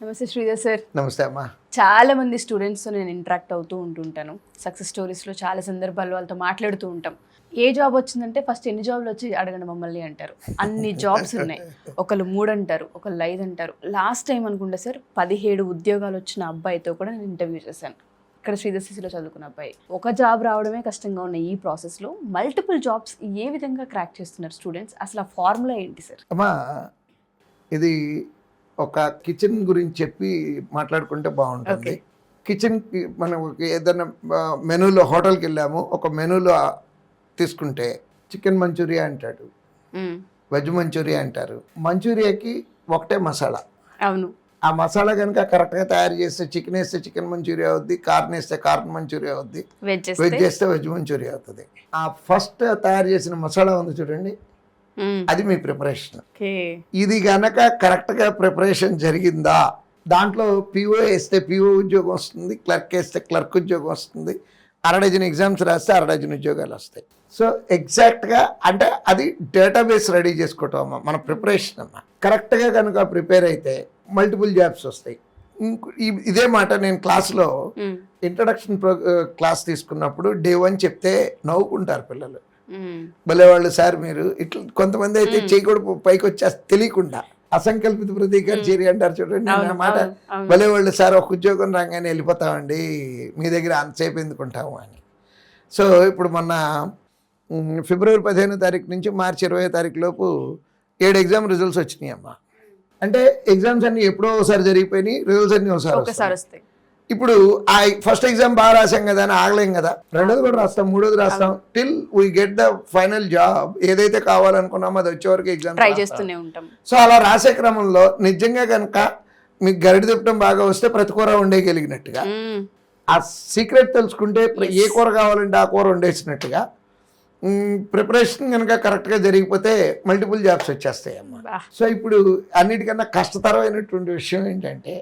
నమస్తే శ్రీధర్ సార్. నమస్తే అమ్మా. చాలా మంది స్టూడెంట్స్తో నేను ఇంటరాక్ట్ అవుతూ ఉంటుంటాను. సక్సెస్ స్టోరీస్లో చాలా సందర్భాల్లో వాళ్ళతో మాట్లాడుతూ ఉంటాం. ఏ జాబ్ వచ్చిందంటే ఫస్ట్ ఎన్ని జాబ్లు వచ్చి అడగండి మమ్మల్ని అంటారు. అన్ని జాబ్స్ ఉన్నాయి. ఒకళ్ళు 3 అంటారు, ఒకళ్ళు 5 అంటారు. లాస్ట్ టైం అనుకుంటా సార్ 17 ఉద్యోగాలు వచ్చిన అబ్బాయితో కూడా నేను ఇంటర్వ్యూ చేశాను. ఇక్కడ శ్రీధర్ సిసిలో చదువుకున్న అబ్బాయి. ఒక జాబ్ రావడమే కష్టంగా ఉన్న ఈ ప్రాసెస్లో మల్టిపుల్ జాబ్స్ ఏ విధంగా క్రాక్ చేస్తున్నారు స్టూడెంట్స్? అసలు ఆ ఫార్ములా ఏంటి సార్? అమ్మా, ఇది ఒక కిచెన్ గురించి చెప్పి మాట్లాడుకుంటే బాగుంటుంది. కిచెన్కి మనం ఏదైనా మెనూలో హోటల్కి వెళ్ళాము, ఒక మెనూలో తీసుకుంటే చికెన్ మంచూరియా అంటాడు, వెజ్ మంచూరియా అంటారు. మంచూరియాకి ఒకటే మసాలా. అవును. ఆ మసాలా కనుక కరెక్ట్గా తయారు చేస్తే చికెన్ వేస్తే చికెన్ మంచూరియా అవుద్ది, కార్న్ వేస్తే కార్న్ మంచూరియా అవుద్ది, వెజ్ చేస్తే వెజ్ మంచూరియా అవుతుంది. ఆ ఫస్ట్ తయారు చేసిన మసాలా ఉంది చూడండి, అది మీ ప్రిపరేషన్. ఇది గనక కరెక్ట్గా ప్రిపరేషన్ జరిగిందా, దాంట్లో పిఓ వేస్తే పిఓ ఉద్యోగం వస్తుంది, క్లర్క్ వేస్తే క్లర్క్ ఉద్యోగం వస్తుంది, 6 డజన్ ఎగ్జామ్స్ రాస్తే 6 డజన్ ఉద్యోగాలు వస్తాయి. సో ఎగ్జాక్ట్గా అంటే అది డేటాబేస్ రెడీ చేసుకోవటం అమ్మ, మన ప్రిపరేషన్ అమ్మ. కరెక్ట్గా కనుక ప్రిపేర్ అయితే మల్టిపుల్ జాబ్స్ వస్తాయి. ఇదే మాట నేను క్లాస్లో ఇంట్రడక్షన్ క్లాస్ తీసుకున్నప్పుడు డే 1 చెప్తే నవ్వుకుంటారు పిల్లలు. భలేవాళ్ళు సార్ మీరు ఇట్లా. కొంతమంది అయితే చేయకూడదు పైకి వచ్చేస్తే తెలియకుండా అసంకల్పిత ప్రతీకార చర్య అంటారు చూడండి అన్నమాట. భలేవాళ్ళు సార్ ఒక ఉద్యోగం రాగానే వెళ్ళిపోతామండి, మీ దగ్గర అంతసేపు ఎందుకుంటాము అని. సో ఇప్పుడు మొన్న ఫిబ్రవరి 15వ తారీఖు నుంచి మార్చి 20వ తారీఖు లోపు 7 ఎగ్జామ్ రిజల్ట్స్ వచ్చినాయి అమ్మా. అంటే ఎగ్జామ్స్ అన్ని ఎప్పుడో ఒకసారి జరిగిపోయినాయి, రిజల్ట్స్ అన్ని ఒకసారి వస్తాయి. ఇప్పుడు ఆ ఫస్ట్ ఎగ్జామ్ బాగా రాసాం కదా అని ఆగలేం కదా, రెండోది కూడా రాస్తాం, మూడోది రాస్తాం, till we get the final job. ఏదైతే కావాలనుకున్నామో అది వచ్చే వరకు ఎగ్జామ్ ట్రై చేస్తూనే ఉంటాం. సో అలా రాసే క్రమంలో నిజంగా కనుక మీకు గరిడి తిప్పడం బాగా వస్తే ప్రతి కూర వండేయగలిగినట్టుగా, ఆ సీక్రెట్ తెలుసుకుంటే ఏ కూర కావాలంటే ఆ కూర వండేసినట్టుగా, ప్రిపరేషన్ కనుక కరెక్ట్గా జరిగిపోతే మల్టిపుల్ జాబ్స్ వచ్చేస్తాయి అమ్మా. సో ఇప్పుడు అన్నిటికన్నా కష్టతరమైనటువంటి విషయం ఏంటంటే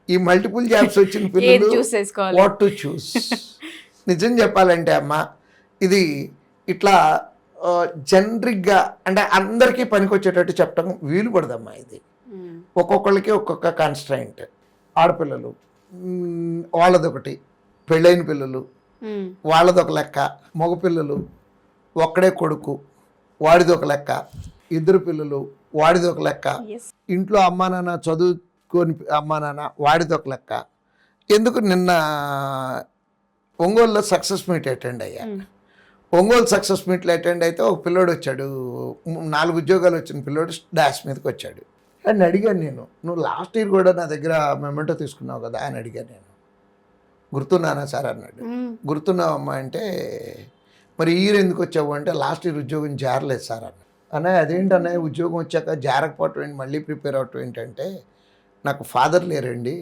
ఈ మల్టిపుల్ జాబ్స్ వచ్చిన పిల్లలు వాట్ టు చూస్. నిజం చెప్పాలంటే అమ్మ, ఇది ఇట్లా జనరిక్గా అంటే అందరికీ పనికొచ్చేటట్టు చెప్పడం వీలు పడదమ్మా. ఇది ఒక్కొక్కరికి ఒక్కొక్క కాన్స్ట్రైంట్. ఆడపిల్లలు వాళ్ళదొకటి, పెళ్ళైన పిల్లలు వాళ్ళదొక లెక్క, మగపిల్లలు ఒక్కడే కొడుకు వాడిదొక లెక్క, 2 పిల్లలు వాడిదొక లెక్క, ఇంట్లో అమ్మా నాన్న చదువుకొని అమ్మా నాన్న వాడిదొక లెక్క. ఎందుకు నిన్న ఒంగోలులో సక్సెస్ మీట్ అటెండ్ అయ్యా. ఒంగోలు సక్సెస్ మీట్లో అటెండ్ అయితే ఒక పిల్లోడు వచ్చాడు, 4 ఉద్యోగాలు వచ్చిన పిల్లోడు డాష్ మీదకి వచ్చాడు. అని అడిగాను నేను, నువ్వు లాస్ట్ ఇయర్ కూడా నా దగ్గర మెమెంటో తీసుకున్నావు కదా అని అడిగాను నేను. గుర్తున్నానా సార్ అన్నాడు. గుర్తున్నావమ్మా అంటే, మరి ఈ ఇయర్ ఎందుకు వచ్చావు అంటే, లాస్ట్ ఇయర్ ఉద్యోగం జారలేదు సార్ అన్న. అన్నయ్య అదేంటన్నయ్య ఉద్యోగం వచ్చాక జారకపోవటం ఏంటి, మళ్ళీ ప్రిపేర్ అవటం ఏంటంటే, నాకు ఫాదర్ లేరండి,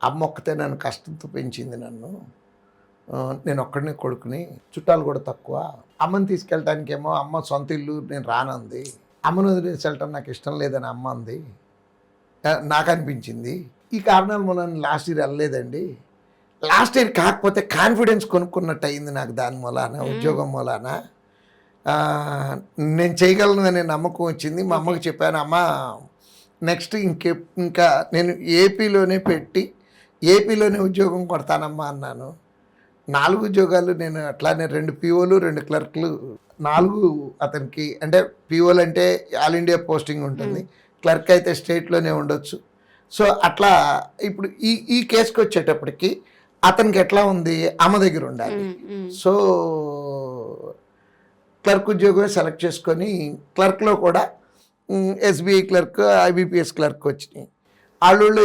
అమ్మ ఒక్కతే నన్ను కష్టంతో పెంచింది నన్ను, నేను ఒక్కడినే కొడుకుని, చుట్టాలు కూడా తక్కువ, అమ్మని తీసుకెళ్ళటానికేమో అమ్మ సొంత ఇల్లు నేను రానంది, అమ్మను వదిలేసి వెళ్ళటం నాకు ఇష్టం లేదని అమ్మ అంది, నాకు అనిపించింది. ఈ కారణాల మూలాన లాస్ట్ ఇయర్ వెళ్ళలేదండి. లాస్ట్ ఇయర్ కాకపోతే కాన్ఫిడెన్స్ కొనుక్కున్నట్టు అయింది నాకు దాని మూలాన, ఉద్యోగం మూలాన. నేను చేయగలను అనే నమ్మకం వచ్చింది. మా అమ్మకి చెప్పాను, అమ్మ నెక్స్ట్ ఇంకా నేను ఏపీలోనే పెట్టి ఏపీలోనే ఉద్యోగం కొడతానమ్మా అన్నాను. 4 ఉద్యోగాలు నేను అట్లానే 2 పిఓలు 2 క్లర్క్లు, 4 అతనికి. అంటే పిఓలు అంటే ఆల్ ఇండియా పోస్టింగ్ ఉంటుంది, క్లర్క్ అయితే స్టేట్లోనే ఉండొచ్చు. సో అట్లా ఇప్పుడు ఈ కేసుకి వచ్చేటప్పటికి అతనికి ఎట్లా ఉంది, అమ్మ దగ్గర ఉండాలి. సో క్లర్క్ ఉద్యోగం సెలెక్ట్ చేసుకొని క్లర్క్లో కూడా ఎస్బీఐ క్లర్క్, ఐబీపీఎస్ క్లర్క్ వచ్చినాయి. వాళ్ళు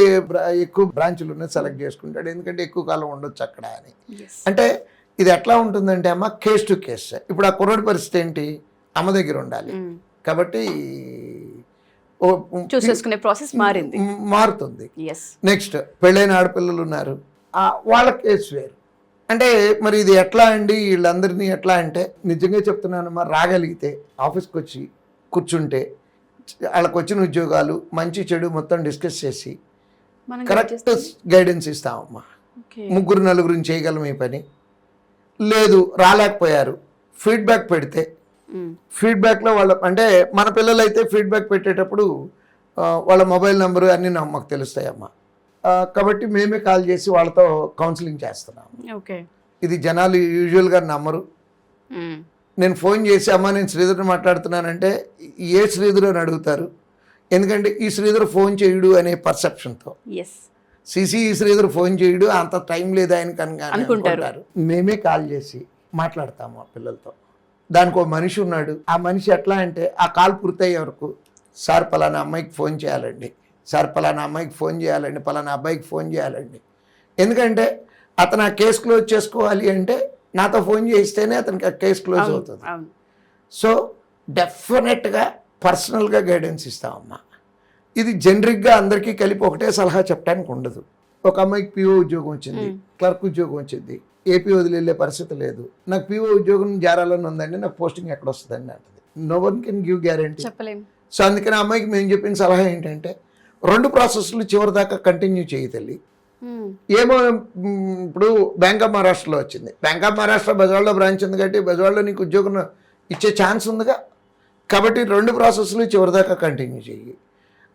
ఎక్కువ బ్రాంచులు ఉన్నాయి సెలెక్ట్ చేసుకుంటాడు, ఎందుకంటే ఎక్కువ కాలం ఉండొచ్చు అక్కడ అని. అంటే ఇది ఎట్లా ఉంటుందంటే అమ్మ, కేస్ టు కేస్. ఇప్పుడు ఆ కుర్రోడి పరిస్థితి ఏంటి, అమ్మ దగ్గర ఉండాలి కాబట్టి చూసేసుకునే ప్రాసెస్ మారుతుంది. నెక్స్ట్ పెళ్ళైన ఆడపిల్లలు ఉన్నారు, వాళ్ళ కేసు వేరు. అంటే మరి ఇది ఎట్లా అండి, వీళ్ళందరినీ ఎట్లా అంటే, నిజంగా చెప్తున్నాను, మరి రాగలిగితే ఆఫీస్కి వచ్చి కూర్చుంటే వాళ్ళకి వచ్చిన ఉద్యోగాలు మంచి చెడు మొత్తం డిస్కస్ చేసి కరెక్ట్ గైడెన్స్ ఇస్తామమ్మా. 3-4 చేయగలం ఈ పని. లేదు రాలేకపోయారు, ఫీడ్బ్యాక్ పెడితే ఫీడ్బ్యాక్లో వాళ్ళ అంటే మన పిల్లలు అయితే ఫీడ్బ్యాక్ పెట్టేటప్పుడు వాళ్ళ మొబైల్ నెంబరు అన్నీ మాకు తెలుస్తాయమ్మా. కాబట్టి మేమే కాల్ చేసి వాళ్ళతో కౌన్సిలింగ్ చేస్తున్నాము. ఓకే. ఇది జనాలు యూజువల్గా నమ్మరు. నేను ఫోన్ చేసి అమ్మ నేను శ్రీధర్ని మాట్లాడుతున్నానంటే ఏ శ్రీధర్ అని అడుగుతారు. ఎందుకంటే ఈ శ్రీధర్ ఫోన్ చేయడు అనే పర్సెప్షన్తో ఈ శ్రీధర్ ఫోన్ చేయడు, అంత టైం లేదు ఆయనకి అనుకుంటారు. మేమే కాల్ చేసి మాట్లాడతాము ఆ పిల్లలతో. దానికి ఒక మనిషి ఉన్నాడు. ఆ మనిషి ఎట్లా అంటే ఆ కాల్ పూర్తయ్యే వరకు సార్ పలానా అమ్మాయికి ఫోన్ చేయాలండి, సార్ పలానా అమ్మాయికి ఫోన్ చేయాలండి, పలానా అబ్బాయికి ఫోన్ చేయాలండి. ఎందుకంటే అతను ఆ కేసు క్లోజ్ చేసుకోవాలి అంటే నాతో ఫోన్ చేస్తేనే అతనికి ఆ కేసు క్లోజ్ అవుతుంది. సో డెఫినెట్గా పర్సనల్గా గైడెన్స్ ఇస్తామమ్మా. ఇది జనరిక్గా అందరికీ కలిపి ఒకటే సలహా చెప్పడానికి ఉండదు. ఒక అమ్మాయికి పిఓ ఉద్యోగం వచ్చింది, క్లర్క్ ఉద్యోగం వచ్చింది, ఏపీ వదిలి వెళ్ళే పరిస్థితి లేదు, నాకు పిఓ ఉద్యోగం జారాలని ఉందండి, నాకు పోస్టింగ్ ఎక్కడ వస్తుందండి అంటది. No one can give guarantee. So అందుకని ఆ అమ్మాయికి మేము చెప్పిన సలహా ఏంటంటే 2 ప్రాసెస్లు చివరి దాకా కంటిన్యూ చేయి తల్లి. ఏమో ఇప్పుడు బ్యాంక్ ఆఫ్ మహారాష్ట్రలో వచ్చింది, బ్యాంక్ ఆఫ్ మహారాష్ట్ర బెజవాడలో బ్రాంచ్ ఉంది కాబట్టి బెజవాడలో నీకు ఉద్యోగం ఇచ్చే ఛాన్స్ ఉందిగా. కాబట్టి 2 ప్రాసెస్లు చివరి దాకా కంటిన్యూ చెయ్యి.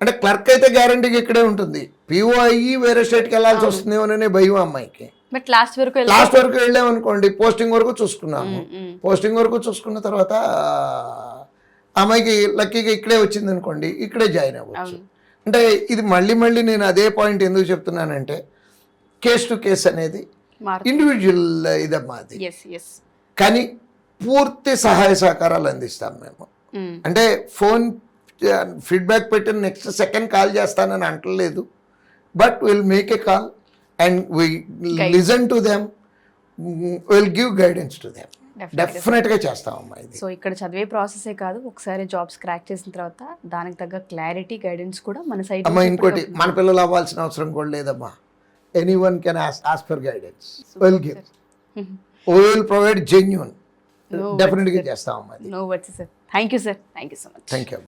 అంటే క్లర్క్ అయితే గ్యారంటీగా ఇక్కడే ఉంటుంది, పిఓ అయ్యి వేరే స్టేట్కి వెళ్ళాల్సి వస్తుందేమోననే భయం అమ్మాయికి. లాస్ట్ వరకు వెళ్ళామనుకోండి, పోస్టింగ్ వరకు చూసుకున్నాము. పోస్టింగ్ వరకు చూసుకున్న తర్వాత అమ్మాయికి లక్కీగా ఇక్కడే వచ్చింది అనుకోండి, ఇక్కడే జాయిన్ అవ్వచ్చు. అంటే ఇది మళ్ళీ నేను అదే పాయింట్ ఎందుకు చెప్తున్నానంటే కేస్ టు కేస్ అనేది ఇండివిజువల్ ఇదమ్మా అది. కానీ పూర్తి సహాయ సహకారాలు అందిస్తాం మేము. అంటే ఫోన్ ఫీడ్బ్యాక్ పెట్టిన నెక్స్ట్ సెకండ్ కాల్ చేస్తానని అంటలేదు, but will make a call and we listen to them, will give guidance to them. డెఫినెట్గా చేస్తామమ్మా ఇది. సో ఇక్కడ చదివే ప్రాసెసే కాదు, ఒకసారి జాబ్స్ క్రాక్ చేసిన తర్వాత దానికి తగ్గ క్లారిటీ గైడెన్స్ కూడా మన సైడ్. అమ్మా ఇంకోటి, మన పిల్లలు అవ్వాల్సిన అవసరం కూడా లేదమ్మా. Anyone can ask for guidance, will give, will provide genuine. డెఫినెట్గా చేస్తామమ్మా. No words sir. Thank you sir, thank you so much. Thank you.